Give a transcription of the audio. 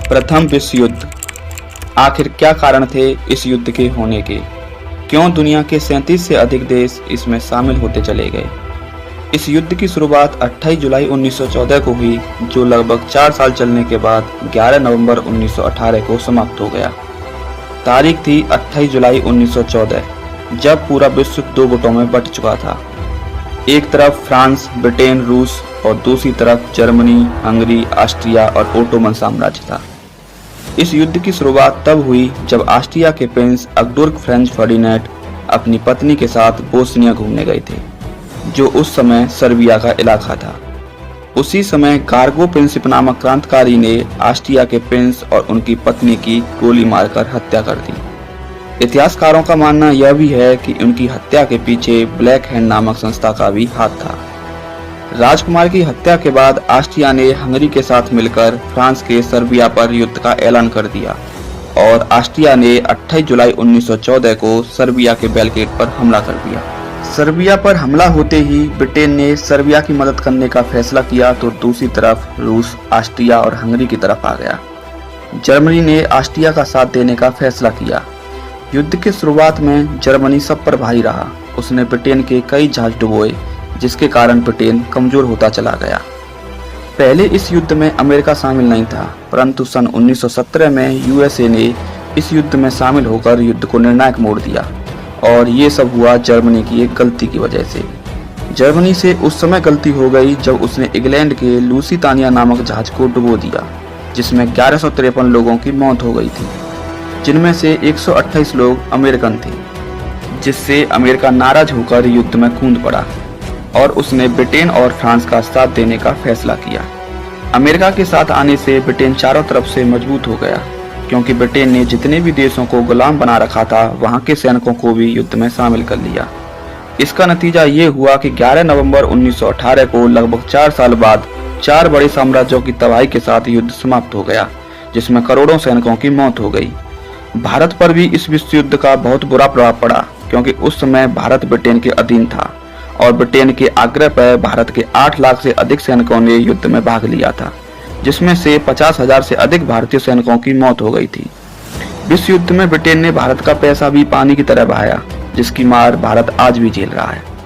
प्रथम विश्व युद्ध। आखिर क्या कारण थे इस युद्ध के होने के? क्यों दुनिया के 37 से अधिक देश इसमें शामिल होते चले गए? इस युद्ध की शुरुआत 28 जुलाई 1914 को हुई, जो लगभग 4 साल चलने के बाद 11 नवंबर 1918 को समाप्त हो गया। तारीख थी 28 जुलाई 1914, जब पूरा विश्व दो गुटों में बंट चुका था। एक तरफ फ्रांस, ब्रिटेन, रूस और दूसरी तरफ जर्मनी, हंगरी, ऑस्ट्रिया और ओटोमन साम्राज्य था। इस युद्ध की शुरुआत तब हुई जब ऑस्ट्रिया के प्रिंस अकबुर्ग फ्रेंच फर्डिनेंड अपनी पत्नी के साथ बोस्निया घूमने गए थे, जो उस समय सर्बिया का इलाका था। उसी समय कार्गो प्रिंसिप नामक क्रांतिकारी ने ऑस्ट्रिया के प्रिंस और उनकी पत्नी की गोली मारकर हत्या कर दी। इतिहासकारों का मानना यह भी है कि उनकी हत्या के पीछे ब्लैक हैंड नामक संस्था का भी हाथ था। राजकुमार की हत्या के बाद ऑस्ट्रिया ने हंगरी के साथ मिलकर फ्रांस के सर्बिया पर युद्ध का ऐलान कर दिया और ऑस्ट्रिया ने 28 जुलाई 1914 को सर्बिया के बेलग्रेड पर हमला कर दिया। सर्बिया पर हमला होते ही ब्रिटेन ने सर्बिया की मदद करने का फैसला किया, तो दूसरी तरफ रूस ऑस्ट्रिया और हंगरी की तरफ आ गया। जर्मनी ने ऑस्ट्रिया का साथ देने का फैसला किया। युद्ध की शुरुआत में जर्मनी सब पर भारी रहा। उसने ब्रिटेन के कई जहाज डुबोए, जिसके कारण ब्रिटेन कमजोर होता चला गया। पहले इस युद्ध में अमेरिका शामिल नहीं था, परंतु सन 1917 में यूएसए ने इस युद्ध में शामिल होकर युद्ध को निर्णायक मोड़ दिया, और ये सब हुआ जर्मनी की एक गलती की वजह से। जर्मनी से उस समय गलती हो गई जब उसने इंग्लैंड के लुसितानिया नामक जहाज को डुबो दिया, जिसमें 1153 लोगों की मौत हो गई थी, जिनमें से 128 लोग अमेरिकन थे, जिससे अमेरिका नाराज होकर युद्ध में कूद पड़ा और उसने ब्रिटेन और फ्रांस का साथ देने का फैसला किया। अमेरिका के साथ आने से ब्रिटेन चारों तरफ से मजबूत हो गया, क्योंकि ब्रिटेन ने जितने भी देशों को गुलाम बना रखा था, वहां के सैनिकों को भी युद्ध में शामिल कर लिया। इसका नतीजा ये हुआ कि 11 नवंबर 1918 को लगभग 4 साल बाद 4 बड़े साम्राज्यों की तबाही के साथ युद्ध समाप्त हो गया, जिसमें करोड़ों सैनिकों की मौत हो गई। भारत पर भी इस विश्व युद्ध का बहुत बुरा प्रभाव पड़ा, क्योंकि उस समय भारत ब्रिटेन के अधीन था और ब्रिटेन के आग्रह पर भारत के 8 लाख से अधिक सैनिकों ने युद्ध में भाग लिया था, जिसमें से 50,000 से अधिक भारतीय सैनिकों की मौत हो गई थी। विश्व युद्ध में ब्रिटेन ने भारत का पैसा भी पानी की तरह बहाया, जिसकी मार भारत आज भी झेल रहा है।